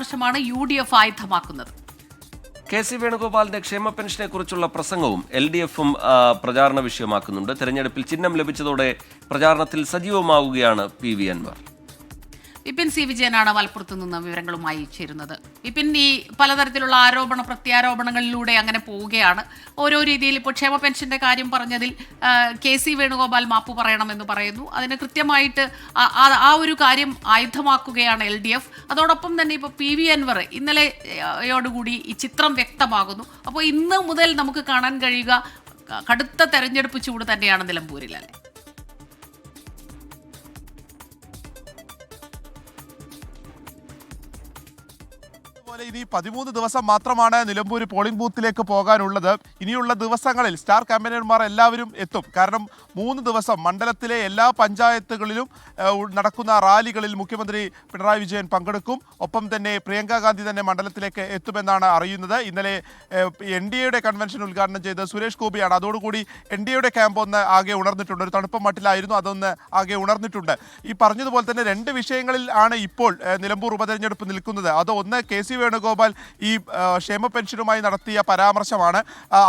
പരാമർശമാണ് UDF ആയുധമാക്കുന്നത്. K C. വേണുഗോപാലിന്റെ ക്ഷേമ പെൻഷനെ കുറിച്ചുള്ള പ്രസംഗവും LDFും പ്രചാരണ വിഷയമാക്കുന്നുണ്ട്. തെരഞ്ഞെടുപ്പിൽ ചിഹ്നം ലഭിച്ചതോടെ പ്രചാരണത്തിൽ സജീവമാവുകയാണ് PV അൻവർ. വിപിൻ സി വിജയനാണ് മലപ്പുറത്ത് നിന്ന് വിവരങ്ങളുമായി ചേരുന്നത്. വിപിൻ, ഈ പലതരത്തിലുള്ള ആരോപണ പ്രത്യാരോപണങ്ങളിലൂടെ അങ്ങനെ പോവുകയാണ്. ഓരോ രീതിയിൽ ഇപ്പോൾ ക്ഷേമ പെൻഷന്റെ കാര്യം പറഞ്ഞതിൽ കെ.സി. വേണുഗോപാൽ മാപ്പ് പറയണമെന്ന് പറയുന്നു. അതിന് കൃത്യമായിട്ട് ആ ഒരു കാര്യം ആയുധമാക്കുകയാണ് LDF. അതോടൊപ്പം തന്നെ ഇപ്പോൾ PV അൻവർ ഇന്നലെയോടുകൂടി ഈ ചിത്രം വ്യക്തമാകുന്നു. അപ്പോൾ ഇന്ന് മുതൽ നമുക്ക് കാണാൻ കഴിയുക കടുത്ത തെരഞ്ഞെടുപ്പ് ചൂട് തന്നെയാണ് നിലമ്പൂരിൽ, അല്ലേ? ഇനി 13 ദിവസം മാത്രമാണ് നിലമ്പൂർ പോളിംഗ് ബൂത്തിലേക്ക് പോകാനുള്ളത്. ഇനിയുള്ള ദിവസങ്ങളിൽ സ്റ്റാർ ക്യാമ്പയിനർമാർ എല്ലാവരും എത്തും. കാരണം 3 ദിവസം മണ്ഡലത്തിലെ എല്ലാ പഞ്ചായത്തുകളിലും നടക്കുന്ന റാലികളിൽ മുഖ്യമന്ത്രി പിണറായി വിജയൻ പങ്കെടുക്കും. ഒപ്പം തന്നെ പ്രിയങ്ക ഗാന്ധി തന്നെ മണ്ഡലത്തിലേക്ക് എത്തുമെന്നാണ് അറിയുന്നത്. ഇന്നലെ NDAയുടെ കൺവെൻഷൻ ഉദ്ഘാടനം ചെയ്ത് സുരേഷ് ഗോപിയാണ്. അതോടുകൂടി NDAയുടെ ക്യാമ്പ് ഒന്ന് ആകെ ഉണർന്നിട്ടുണ്ട്. ഒരു തണുപ്പ് മട്ടിലായിരുന്നു, അതൊന്ന് ആകെ ഉണർന്നിട്ടുണ്ട്. ഈ പറഞ്ഞതുപോലെ തന്നെ 2 വിഷയങ്ങളിൽ ആണ് ഇപ്പോൾ നിലമ്പൂർ ഉപതെരഞ്ഞെടുപ്പ് നിൽക്കുന്നത്. അത് ഒന്ന് കെ.സി. വേണുഗോപാൽ ഈ ക്ഷേമ പെൻഷനുമായി നടത്തിയ പരാമർശമാണ്.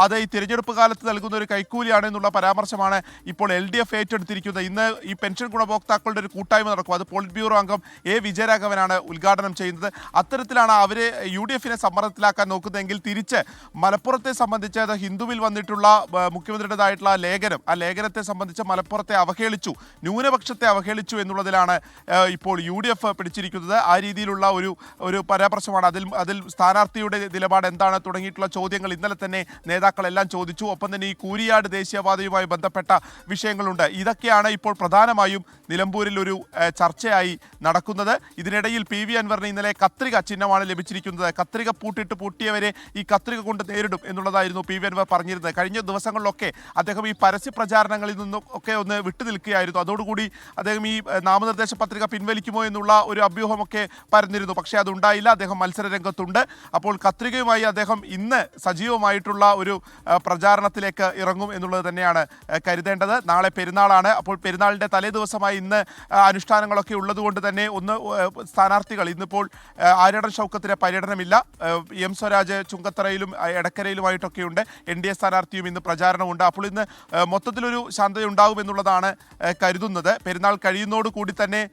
അത് ഈ തിരഞ്ഞെടുപ്പ് കാലത്ത് നൽകുന്ന ഒരു കൈക്കൂലിയാണ് എന്നുള്ള പരാമർശമാണ് ഇപ്പോൾ LDF ഏറ്റെടുത്തിരിക്കുന്നത്. ഇന്ന് ഈ പെൻഷൻ ഗുണഭോക്താക്കളുടെ ഒരു കൂട്ടായ്മ നടക്കും. അത് പോളിറ്റ് ബ്യൂറോ അംഗം A. വിജയരാഘവനാണ് ഉദ്ഘാടനം ചെയ്യുന്നത്. അത്തരത്തിലാണ് അവർ UDFനെ സമ്മർദ്ദത്തിലാക്കാൻ നോക്കുന്നതെങ്കിൽ തിരിച്ച് മലപ്പുറത്തെ സംബന്ധിച്ച് അത് ഹിന്ദുവിൽ വന്നിട്ടുള്ള മുഖ്യമന്ത്രിയുടേതായിട്ടുള്ള ലേഖനം, ആ ലേഖനത്തെ സംബന്ധിച്ച് മലപ്പുറത്തെ അവഹേളിച്ചു, ന്യൂനപക്ഷത്തെ അവഹേളിച്ചു എന്നുള്ളതിലാണ് ഇപ്പോൾ UDF പിടിച്ചിരിക്കുന്നത്. ആ രീതിയിലുള്ള ഒരു പരാമർശമാണ്. അതിൽ സ്ഥാനാർത്ഥിയുടെ നിലപാട് എന്താണ് തുടങ്ങിയിട്ടുള്ള ചോദ്യങ്ങൾ ഇന്നലെ തന്നെ നേതാക്കളെല്ലാം ചോദിച്ചു. ഒപ്പം തന്നെ ഈ കൂരിയാട് ദേശീയപാതയുമായി ബന്ധപ്പെട്ട വിഷയങ്ങളുണ്ട്. ഇതൊക്കെയാണ് ഇപ്പോൾ പ്രധാനമായും നിലമ്പൂരിൽ ഒരു ചർച്ചയായി നടക്കുന്നത്. ഇതിനിടയിൽ PV അൻവറിന് ഇന്നലെ കത്രിക ചിഹ്നമാണ് ലഭിച്ചിരിക്കുന്നത്. കത്രിക പൂട്ടിയവരെ ഈ കത്രിക കൊണ്ട് നേരിടും എന്നുള്ളതായിരുന്നു PV അൻവർ പറഞ്ഞിരുന്നത്. കഴിഞ്ഞ ദിവസങ്ങളിലൊക്കെ അദ്ദേഹം ഈ പരസ്യ പ്രചാരണങ്ങളിൽ നിന്നും ഒക്കെ ഒന്ന് വിട്ടുനിൽക്കുകയായിരുന്നു. അതോടുകൂടി അദ്ദേഹം ഈ നാമനിർദ്ദേശ പത്രിക പിൻവലിക്കുമോ എന്നുള്ള ഒരു അഭ്യൂഹമൊക്കെ പരന്നിരുന്നു. പക്ഷേ അതുണ്ടായില്ല. അദ്ദേഹം മത്സര രംഗത്തുണ്ട്. അപ്പോൾ കത്രികയുമായി അദ്ദേഹം ഇന്ന് സജീവമായിട്ടുള്ള ഒരു പ്രചാരണത്തിലേക്ക് ഇറങ്ങും എന്നുള്ളത് തന്നെയാണ് കരുതേണ്ടത്. നാളെ പെരുന്നാളാണ്. അപ്പോൾ പെരുന്നാളിൻ്റെ തലേ ദിവസമായി ഇന്ന് അനുഷ്ഠാനങ്ങളൊക്കെ ഉള്ളതുകൊണ്ട് തന്നെ സ്ഥാനാർത്ഥികൾ ഇന്നിപ്പോൾ ആര്യടൻ ഷൗക്കത്തിൻ്റെ പര്യടനമില്ല. M. സ്വരാജ് ചുങ്കത്തറയിലും എടക്കരയിലുമായിട്ടൊക്കെയുണ്ട്. NDA സ്ഥാനാർത്ഥിയും ഇന്ന് പ്രചാരണമുണ്ട്. അപ്പോൾ ഇന്ന് മൊത്തത്തിലൊരു ശാന്തതയുണ്ടാകും എന്നുള്ളതാണ് കരുതുന്നത്. പെരുന്നാൾ കഴിയുന്നതോടുകൂടി തന്നെ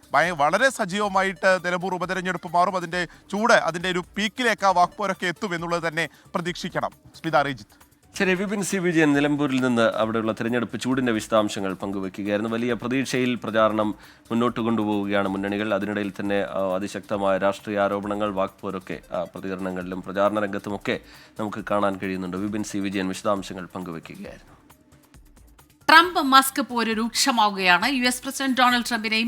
വളരെ സജീവമായിട്ട് നിലമ്പൂർ ഉപതെരഞ്ഞെടുപ്പ് മാറും. അതിൻ്റെ ചൂട്, അതിൻ്റെ ഒരു പീക്കിലേക്ക് ആ വാക്പോരൊക്കെ എത്തും എന്നുള്ളത് തന്നെ പ്രതീക്ഷിക്കണം. സ്മിത റീജിത്ത്. ശരി, വിപിൻ സി വിജയൻ നിലമ്പൂരിൽ നിന്ന് അവിടെയുള്ള തെരഞ്ഞെടുപ്പ് ചൂടിന്റെ വിശദാംശങ്ങൾ പങ്കുവെക്കുകയായിരുന്നു. വലിയ പ്രതീക്ഷയിൽ പ്രചാരണം മുന്നോട്ട് കൊണ്ടുപോവുകയാണ് മുന്നണികൾ. അതിനിടയിൽ തന്നെ അതിശക്തമായ രാഷ്ട്രീയ ആരോപണങ്ങൾ, വാക്പോരൊക്കെ പ്രതികരണങ്ങളിലും പ്രചാരണ രംഗത്തുമൊക്കെ നമുക്ക് കാണാൻ കഴിയുന്നുണ്ട്. വിപിൻ സി വിജയൻ വിശദാംശങ്ങൾ പങ്കുവെക്കുകയായിരുന്നു. ട്രംപ് മസ്ക് പോര് രൂക്ഷമാവുകയാണ്. US പ്രസിഡന്റ് ഡൊണാൾഡ് ട്രംപിനെ